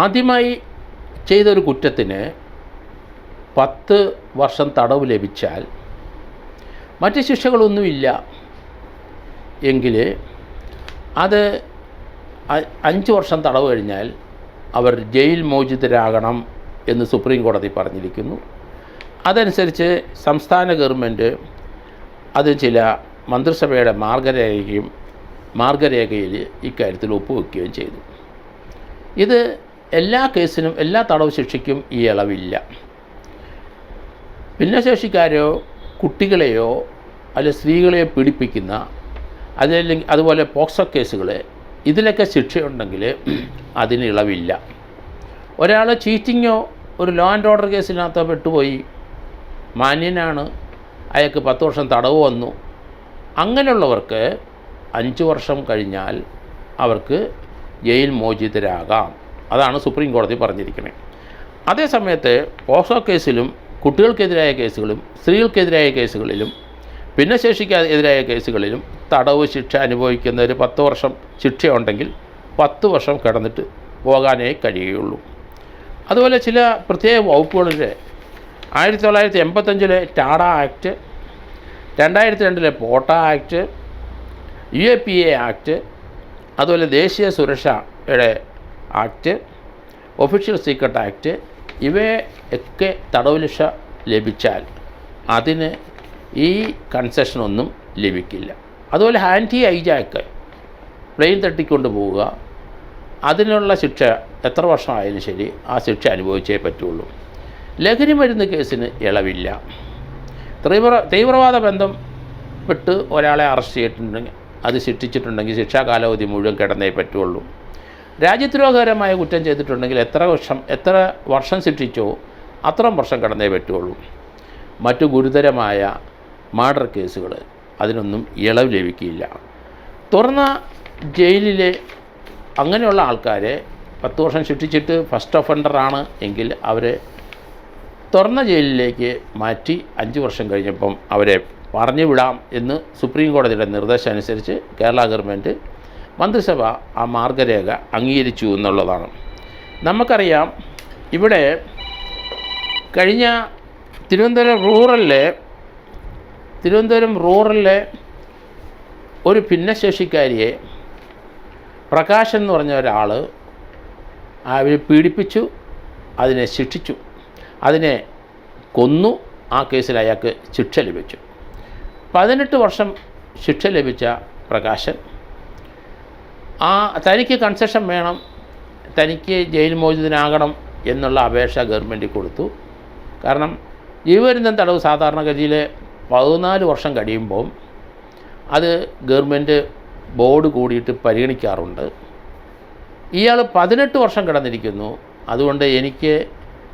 ആദ്യമായി ചെയ്തൊരു കുറ്റത്തിന് 10 വർഷം തടവ് ലഭിച്ചാൽ മറ്റ് ശിക്ഷകളൊന്നുമില്ല എങ്കിൽ അത് 5 വർഷം തടവ് കഴിഞ്ഞാൽ അവർ ജയിൽ മോചിതരാകണം എന്ന് സുപ്രീം കോടതി പറഞ്ഞിരിക്കുന്നു. അതനുസരിച്ച് സംസ്ഥാന ഗവൺമെൻറ് അത് ചില മന്ത്രിസഭയുടെ മാർഗരേഖയിൽ ഇക്കാര്യത്തിൽ ഒപ്പുവെക്കുകയും ചെയ്തു. ഇത് എല്ലാ കേസിനും എല്ലാ തടവ് ശിക്ഷയ്ക്കും ഈ ഇളവില്ല. ഭിന്നശേഷിക്കാരെയോ കുട്ടികളെയോ അല്ലെ സ്ത്രീകളെയോ പീഡിപ്പിക്കുന്ന അതല്ലെങ്കിൽ അതുപോലെ പോക്സോ കേസുകൾ ഇതിലൊക്കെ ശിക്ഷയുണ്ടെങ്കിൽ അതിന് ഇളവില്ല. ഒരാൾ ചീറ്റിങ്ങോ ഒരു ലോ ആൻഡ് ഓർഡർ കേസിനകത്തോ പെട്ടുപോയി, മാന്യനാണ്, അയാൾക്ക് 10 വർഷം തടവ് വന്നു, അങ്ങനെയുള്ളവർക്ക് 5 വർഷം കഴിഞ്ഞാൽ അവർക്ക് ജയിൽ മോചിതരാകാം. അതാണ് സുപ്രീം കോടതി പറഞ്ഞിരിക്കുന്നത്. അതേസമയത്ത് പോക്സോ കേസിലും കുട്ടികൾക്കെതിരായ കേസുകളും സ്ത്രീകൾക്കെതിരായ കേസുകളിലും ഭിന്നശേഷിക്കെതിരായ കേസുകളിലും തടവ് ശിക്ഷ അനുഭവിക്കുന്നവർ 10 വർഷം ശിക്ഷയുണ്ടെങ്കിൽ 10 വർഷം കിടന്നിട്ട് പോകാനേ കഴിയുകയുള്ളൂ. അതുപോലെ ചില പ്രത്യേക വകുപ്പുകളിലെ 1985 ടാഡ ആക്ട്, 2002 പോട്ട ആക്ട്, UAPA ആക്ട്, അതുപോലെ ദേശീയ സുരക്ഷയുടെ ആക്ട്, ഒഫീഷ്യൽ സീക്രട്ട് ആക്ട്, ഇവയൊക്കെ തടവ് ശിക്ഷ ലഭിച്ചാൽ അതിന് ഈ കൺസെഷനൊന്നും ലഭിക്കില്ല. അതുപോലെ ആൻറ്റി ഹൈജാക്ക്, പ്ലെയിൻ തട്ടിക്കൊണ്ട് പോവുക, അതിനുള്ള ശിക്ഷ എത്ര വർഷമായാലും ശരി ആ ശിക്ഷ അനുഭവിച്ചേ പറ്റുള്ളൂ. ലഹരി മരുന്ന് കേസിന് ഇളവില്ല. തീവ്രവാദ ബന്ധപ്പെട്ട് ഒരാളെ അറസ്റ്റ് ചെയ്തിട്ടുണ്ടെങ്കിൽ അത് ശിക്ഷിച്ചിട്ടുണ്ടെങ്കിൽ ശിക്ഷാ കാലാവധി മുഴുവൻ കിടന്നേ പറ്റുള്ളൂ. രാജ്യദ്രോഹകരമായ കുറ്റം ചെയ്തിട്ടുണ്ടെങ്കിൽ എത്ര വർഷം ശിക്ഷിച്ചോ അത്രയും വർഷം കിടന്നേ പറ്റുള്ളൂ. മറ്റു ഗുരുതരമായ മർഡർ കേസുകൾ അതിനൊന്നും ഇളവ് ലഭിക്കില്ല. തുറന്ന ജയിലിലെ അങ്ങനെയുള്ള ആൾക്കാരെ 10 വർഷം ശിക്ഷിച്ചിട്ട് ഫസ്റ്റ് ഒഫൻഡറാണ് എങ്കിൽ അവരെ തുറന്ന ജയിലിലേക്ക് മാറ്റി 5 വർഷം കഴിഞ്ഞപ്പം അവരെ പറഞ്ഞു വിടാം എന്ന് സുപ്രീം കോടതിയുടെ നിർദ്ദേശം അനുസരിച്ച് കേരള ഗവൺമെൻറ് മന്ത്രിസഭ ആ മാർഗരേഖ അംഗീകരിച്ചു എന്നുള്ളതാണ്. നമുക്കറിയാം, ഇവിടെ കഴിഞ്ഞ തിരുവനന്തപുരം റൂറലിലെ ഒരു ഭിന്നശേഷിക്കാരിയെ പ്രകാശൻ എന്ന് പറഞ്ഞ ഒരാൾ അവർ പീഡിപ്പിച്ചു, അതിനെ ശിക്ഷിച്ചു, അതിനെ കൊന്നു. ആ കേസിൽ അയാൾക്ക് ശിക്ഷ ലഭിച്ചു. 18 വർഷം ശിക്ഷ ലഭിച്ച പ്രകാശൻ തനിക്ക് കൺസെഷൻ വേണം, തനിക്ക് ജയിൽ മോചിതനാകണം എന്നുള്ള അപേക്ഷ ഗവൺമെൻറ് കൊടുത്തു. കാരണം ജീവപര്യന്തം തടവ് സാധാരണഗതിയിൽ 14 വർഷം കഴിയുമ്പോൾ അത് ഗവൺമെൻറ് ബോർഡ് കൂടിയിട്ട് പരിഗണിക്കാറുണ്ട്. ഇയാൾ 18 വർഷം കിടന്നിരിക്കുന്നു, അതുകൊണ്ട് എനിക്ക്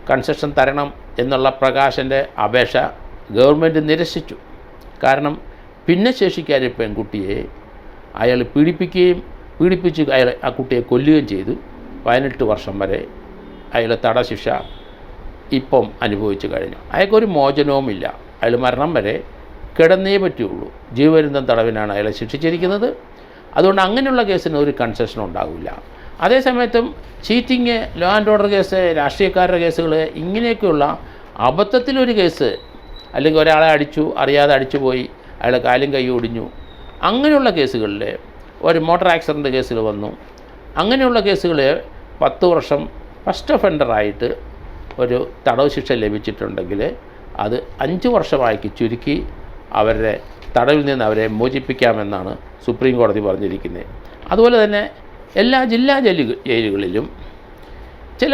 കൺസെഷൻ തരണം എന്നുള്ള പ്രകാശൻ്റെ അപേക്ഷ ഗവൺമെൻറ് നിരസിച്ചു. കാരണം ഭിന്നശേഷിക്കാരി പെൺകുട്ടിയെ അയാൾ പീഡിപ്പിച്ച് അയാൾ ആ കുട്ടിയെ കൊല്ലുകയും ചെയ്തു. 18 വർഷം വരെ അയാൾ തടശിക്ഷ ഇപ്പം അനുഭവിച്ചു കഴിഞ്ഞു. അയാൾക്കൊരു മോചനവുമില്ല. അയാൾ മരണം വരെ കിടന്നേ പറ്റുള്ളൂ. ജീവപര്യന്തം തടവിനാണ് അയാളെ ശിക്ഷിച്ചിരിക്കുന്നത്. അതുകൊണ്ട് അങ്ങനെയുള്ള കേസിന് ഒരു കൺസെഷൻ ഉണ്ടാകില്ല. അതേസമയത്തും cheating, law and order case, രാഷ്ട്രീയക്കാരുടെ കേസുകൾ, ഇങ്ങനെയൊക്കെയുള്ള അബദ്ധത്തിലൊരു കേസ്, അല്ലെങ്കിൽ ഒരാളെ അറിയാതെ അടിച്ചുപോയി, അയാളെ കാലും കൈ ഒടിഞ്ഞു, അങ്ങനെയുള്ള കേസുകളിൽ ഒരു മോട്ടോർ ആക്സിഡൻറ്റ് കേസിൽ വന്നു, അങ്ങനെയുള്ള കേസുകൾ 10 വർഷം ഫസ്റ്റ് ഒഫൻഡറായിട്ട് ഒരു തടവ് ശിക്ഷ ലഭിച്ചിട്ടുണ്ടെങ്കിൽ അത് 5 വർഷമാക്കി ചുരുക്കി അവരുടെ തടവിൽ നിന്ന് അവരെ മോചിപ്പിക്കാമെന്നാണ് സുപ്രീം കോടതി പറഞ്ഞിരിക്കുന്നത്. അതുപോലെ തന്നെ എല്ലാ ജില്ലാ ജയിലുകളിലും ചില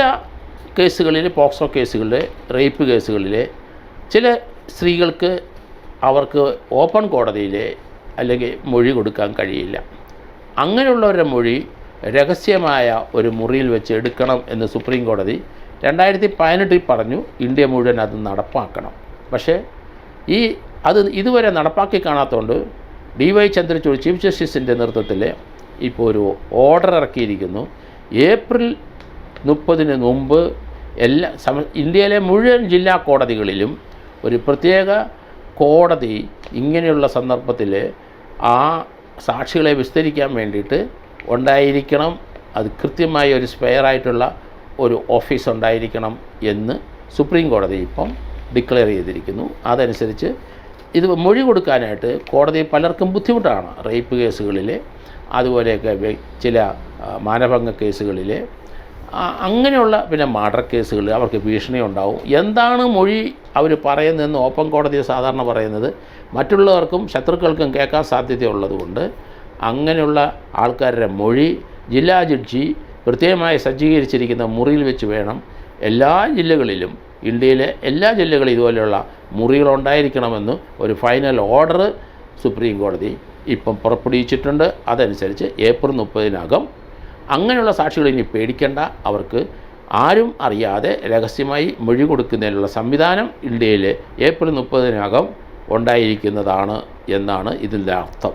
കേസുകളിൽ, പോക്സോ കേസുകളിൽ, റേപ്പ് കേസുകളിൽ ചില സ്ത്രീകൾക്ക് അവർക്ക് ഓപ്പൺ കോടതിയിൽ അല്ലെങ്കിൽ മൊഴി കൊടുക്കാൻ കഴിയില്ല. അങ്ങനെയുള്ളവരുടെ മൊഴി രഹസ്യമായ ഒരു മുറിയിൽ വെച്ച് എടുക്കണം എന്ന് സുപ്രീം കോടതി 2018 പറഞ്ഞു. ഇന്ത്യ മുഴുവൻ അത് നടപ്പാക്കണം. പക്ഷേ അത് ഇതുവരെ നടപ്പാക്കി കാണാത്തതുകൊണ്ട് DY ചന്ദ്രചൂഡ് ചീഫ് ജസ്റ്റിസിൻ്റെ നേതൃത്വത്തിൽ ഇപ്പോൾ ഒരു ഓർഡർ ഇറക്കിയിരിക്കുന്നു. ഏപ്രിൽ 30 മുമ്പ് ഇന്ത്യയിലെ മുഴുവൻ ജില്ലാ കോടതികളിലും ഒരു പ്രത്യേക കോടതി ഇങ്ങനെയുള്ള സന്ദർഭത്തിൽ ആ സാക്ഷികളെ വിസ്തരിക്കാൻ വേണ്ടിയിട്ട് ഉണ്ടായിരിക്കണം. അത് കൃത്യമായ ഒരു സ്പെയറായിട്ടുള്ള ഒരു ഓഫീസ് ഉണ്ടായിരിക്കണം എന്ന് സുപ്രീം കോടതി ഇപ്പം ഡിക്ലെയർ ചെയ്തിരിക്കുന്നു. അതനുസരിച്ച് ഇത് മൊഴി കൊടുക്കാനായിട്ട് കോടതി പലർക്കും ബുദ്ധിമുട്ടാണ്. റേപ്പ് കേസുകളിൽ, അതുപോലെയൊക്കെ ചില മാനഭംഗ കേസുകളിൽ, അങ്ങനെയുള്ള പിന്നെ മർഡർ കേസുകളിൽ അവർക്ക് ഭീഷണി ഉണ്ടാവും. എന്താണ് മൊഴി അവർ പറയുന്നതെന്ന് ഓപ്പൺ കോടതി സാധാരണ പറയുന്നത് മറ്റുള്ളവർക്കും ശത്രുക്കൾക്കും കേൾക്കാൻ സാധ്യതയുള്ളതുകൊണ്ട് അങ്ങനെയുള്ള ആൾക്കാരുടെ മൊഴി ജില്ലാ ജഡ്ജി പ്രത്യേകമായി സജ്ജീകരിച്ചിരിക്കുന്ന മുറിയിൽ വെച്ച് വേണം. എല്ലാ ജില്ലകളിലും, ഇന്ത്യയിലെ എല്ലാ ജില്ലകളിലും ഇതുപോലെയുള്ള മുറികളുണ്ടായിരിക്കണമെന്ന് ഒരു ഫൈനൽ ഓർഡർ സുപ്രീം കോടതി ഇപ്പം പുറപ്പെടുവിച്ചിട്ടുണ്ട്. അതനുസരിച്ച് ഏപ്രിൽ 30-നകം അങ്ങനെയുള്ള സാക്ഷികൾ ഇനി പേടിക്കേണ്ട. അവർക്ക് ആരും അറിയാതെ രഹസ്യമായി മൊഴി കൊടുക്കുന്നതിനുള്ള സംവിധാനം ഇന്ത്യയിൽ ഏപ്രിൽ 30-നകം ഉണ്ടായിരിക്കുന്നതാണ് എന്നാണ് ഇതിൻ്റെ അർത്ഥം.